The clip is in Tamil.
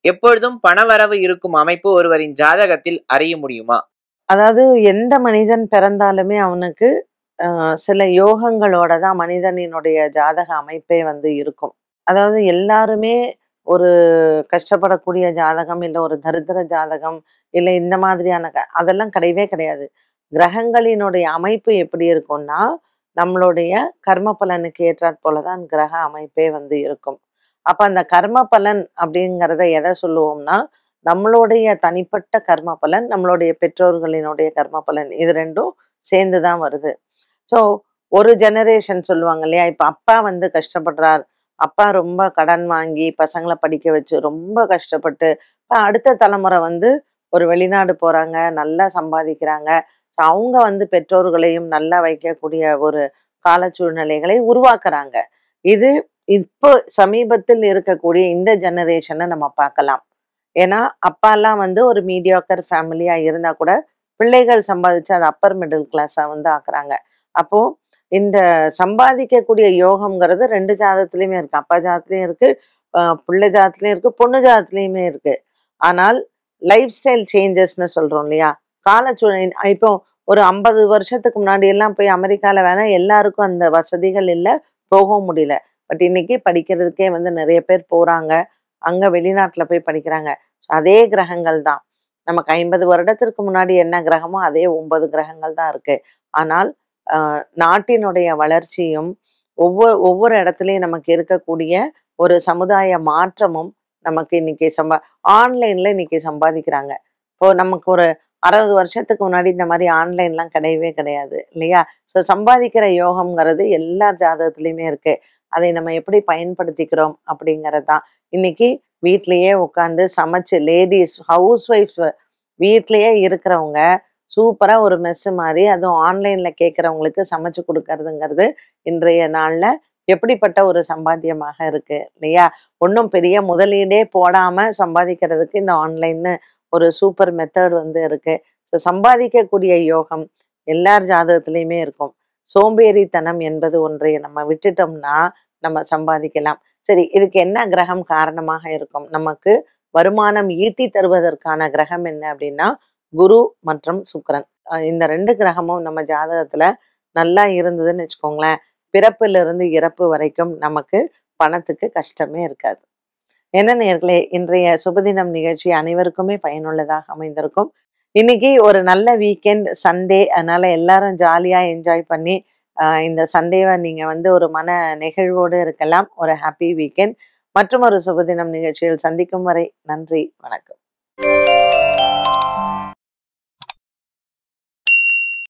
எப்பொழுதும் பணவரவு இருக்கும் அமைப்பு ஒருவரின் ஜாதகத்தில் அறிய முடியுமா? அதாவது எந்த மனிதன் பிறந்தாலுமே அவனுக்கு சில யோகங்களோட தான் மனிதனினுடைய ஜாதக அமைப்பே வந்து இருக்கும். அதாவது எல்லாருமே ஒரு கஷ்டப்படக்கூடிய ஜாதகம், இல்ல ஒரு தரித்திர ஜாதகம், இல்ல இந்த மாதிரியான அதெல்லாம் கிடையவே கிடையாது. கிரகங்களினுடைய அமைப்பு எப்படி இருக்கும்னா, நம்மளுடைய கர்ம பலனுக்கு ஏற்றாற் போல தான் கிரக அமைப்பே வந்து இருக்கும். அப்ப அந்த கர்ம பலன் அப்படிங்கிறத எத சொல்லுவோம்னா, நம்மளுடைய தனிப்பட்ட கர்ம பலன், நம்மளுடைய பெற்றோர்களினுடைய கர்ம பலன். இது 2ம் சேர்ந்து தான் வருது. ஸோ, ஒரு ஜெனரேஷன் சொல்லுவாங்க இல்லையா? இப்ப அப்பா வந்து கஷ்டப்படுறார். அப்பா ரொம்ப கடன் வாங்கி பசங்கள படிக்க வச்சு ரொம்ப கஷ்டப்பட்டு, இப்ப அடுத்த தலைமுறை வந்து ஒரு வெளிநாடு போறாங்க, நல்லா சம்பாதிக்கிறாங்க. ஸோ, அவங்க வந்து பெற்றோர்களையும் நல்லா வைக்கக்கூடிய ஒரு கால சூழ்நிலைகளை உருவாக்குறாங்க. இது இப்போ சமீபத்தில் இருக்கக்கூடிய இந்த ஜெனரேஷன நம்ம பார்க்கலாம். ஏன்னா, அப்பாலாம் வந்து ஒரு மீடியாக்கர் ஃபேமிலியா இருந்தா கூட, பிள்ளைகள் சம்பாதிச்சு அத அப்பர் மிடில் கிளாஸா வந்து ஆக்குறாங்க. அப்போ இந்த சம்பாதிக்கக்கூடிய யோகம்ங்கிறது 2 ஜாதகத்திலயுமே இருக்கு. அப்பா ஜாதகத்திலயும் இருக்கு, பிள்ளை ஜாதகத்திலயும் இருக்கு, பொண்ணு ஜாதகத்திலயுமே இருக்கு. ஆனால் லைஃப் ஸ்டைல் சேஞ்சஸ்ன்னு சொல்றோம் இல்லையா? காலச்சூழல் இப்போ ஒரு 50 வருஷத்துக்கு முன்னாடி எல்லாம் போய் அமெரிக்கால வேணா எல்லாருக்கும் அந்த வசதிகள் இல்ல, போகவும் முடியல. பட் இன்னைக்கு படிக்கிறதுக்கே வந்து நெறைய பேர் போறாங்க. அங்க வெளிநாட்டுல போய் படிக்கிறாங்க. அதே கிரகங்கள் தான். நமக்கு 50 வருடத்திற்கு முன்னாடி என்ன கிரகமோ அதே 9 கிரகங்கள் தான் இருக்கு. ஆனால் அ நாட்டினுடைய வளர்ச்சியும், ஒவ்வொரு இடத்துலயும் நமக்கு இருக்கக்கூடிய ஒரு சமுதாய மாற்றமும் நமக்கு இன்னைக்கு ஆன்லைன்ல இன்னைக்கு சம்பாதிக்கிறாங்க. இப்போ நமக்கு ஒரு 60 வருஷத்துக்கு முன்னாடி இந்த மாரி ஆன்லைன்லாம் கிடையவே கிடையாது இல்லையா? ஸோ சம்பாதிக்கிற யோகம்ங்கிறது எல்லா ஜாதகத்திலயுமே இருக்கு. அதை நம்ம எப்படி பயன்படுத்திக்கிறோம் அப்படிங்கிறது தான். இன்னைக்கு வீட்லயே உட்காந்து சமைச்சு லேடீஸ் ஹவுஸ் ஒய்ஃப்ஸ் வீட்லயே இருக்கிறவங்க சூப்பரா ஒரு மெஸ் மாரி அதுவும் ஆன்லைன்ல கேட்கிறவங்களுக்கு சமைச்சு குடுக்கறதுங்கிறது இன்றைய நாள்ல எப்படிப்பட்ட ஒரு சம்பாத்தியமாக இருக்கு இல்லையா? ஒண்ணும் பெரிய முதலீடே போடாம சம்பாதிக்கிறதுக்கு இந்த ஆன்லைன்னு ஒரு சூப்பர் மெத்தட் வந்து இருக்கு. ஸோ சம்பாதிக்கக்கூடிய யோகம் எல்லார் ஜாதகத்திலயுமே இருக்கும். சோம்பேறித்தனம் என்பது ஒன்றை நம்ம விட்டுட்டோம்னா, நம்ம சம்பாதிக்கலாம். சரி, இதுக்கு என்ன கிரகம் காரணமாக இருக்கும்? நமக்கு வருமானம் ஈட்டி தருவதற்கான கிரகம் என்ன அப்படின்னா, குரு மற்றும் சுக்கிரன். இந்த 2 கிரகமும் நம்ம ஜாதகத்துல நல்லா இருந்ததுன்னு வச்சுக்கோங்களேன், பிறப்பிலிருந்து இறப்பு வரைக்கும் நமக்கு பணத்துக்கு கஷ்டமே இருக்காது. என்ன நேயர்களே, இன்றைய சுபதினம் நிகழ்ச்சி அனைவருக்குமே பயனுள்ளதாக அமைந்திருக்கும். இன்னைக்கு ஒரு நல்ல வீக்கெண்ட் சண்டே. அதனால எல்லாரும் ஜாலியா என்ஜாய் பண்ணி இந்த சண்டேவ நீங்க வந்து ஒரு மன நெகிழ்வோடு இருக்கலாம். ஒரு ஹாப்பி வீக்கெண்ட். மற்றும் ஒரு சுபதினம் நிகழ்ச்சியில் சந்திக்கும் வரை நன்றி, வணக்கம்.